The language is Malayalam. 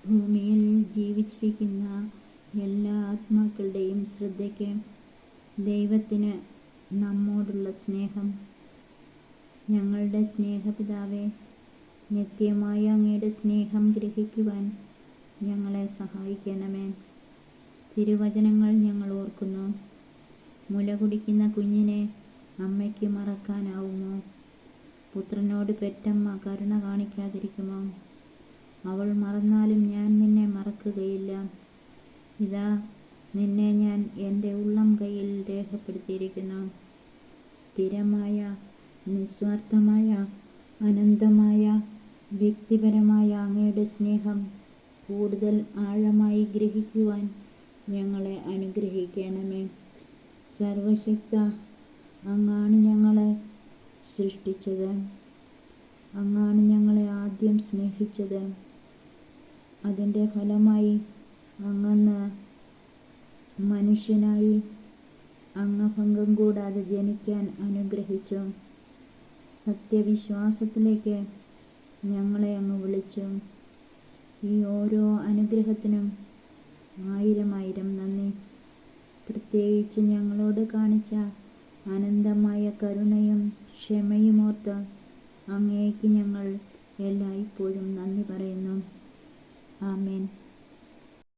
ഭൂമിയിൽ ജീവിച്ചിരിക്കുന്ന എല്ലാ ആത്മാക്കളുടെയും ശ്രദ്ധയ്ക്ക് ദൈവത്തിന് നമ്മോടുള്ള സ്നേഹം. ഞങ്ങളുടെ സ്നേഹപിതാവേ, നിത്യമായ അങ്ങയുടെ സ്നേഹം ഗ്രഹിക്കുവാൻ ഞങ്ങളെ സഹായിക്കണമേ. തിരുവചനങ്ങൾ ഞങ്ങൾ ഓർക്കുന്നു. മുല കുടിക്കുന്ന കുഞ്ഞിനെ അമ്മയ്ക്ക് മറക്കാനാവുമോ? പുത്രനോട് പെറ്റമ്മ കരുണ കാണിക്കാതിരിക്കുമോ? അവൾ മറന്നാലും ഞാൻ നിന്നെ മറക്കുകയില്ല. ഇതാ, നിന്നെ ഞാൻ എൻ്റെ ഉള്ളം കയ്യിൽ രേഖപ്പെടുത്തിയിരിക്കുന്നു. സ്ഥിരമായ, നിസ്വാർത്ഥമായ, അനന്തമായ, വ്യക്തിപരമായ അങ്ങയുടെ സ്നേഹം കൂടുതൽ ആഴമായി ഗ്രഹിക്കുവാൻ ഞങ്ങളെ അനുഗ്രഹിക്കണമേ. സർവശക്ത, അങ്ങാണ് ഞങ്ങളെ സൃഷ്ടിച്ചത്. അങ്ങാണ് ഞങ്ങളെ ആദ്യം സ്നേഹിച്ചത്. അതിൻ്റെ ഫലമായി അങ്ങന്ന് മനുഷ്യനായി അംഗഭംഗം കൂടാതെ ജനിക്കാൻ അനുഗ്രഹിച്ചു. സത്യവിശ്വാസത്തിലേക്ക് ഞങ്ങളെ അങ്ങ് വിളിച്ചു. ഈ ഓരോ അനുഗ്രഹത്തിനും ആയിരം നന്ദി. പ്രത്യേകിച്ച് ഞങ്ങളോട് കാണിച്ച അനന്തമായ കരുണയും ക്ഷമയുമോർത്ത് അങ്ങേക്ക് ഞങ്ങൾ എല്ലായ്പ്പോഴും നന്ദി പറയുന്നു. ആമേൻ.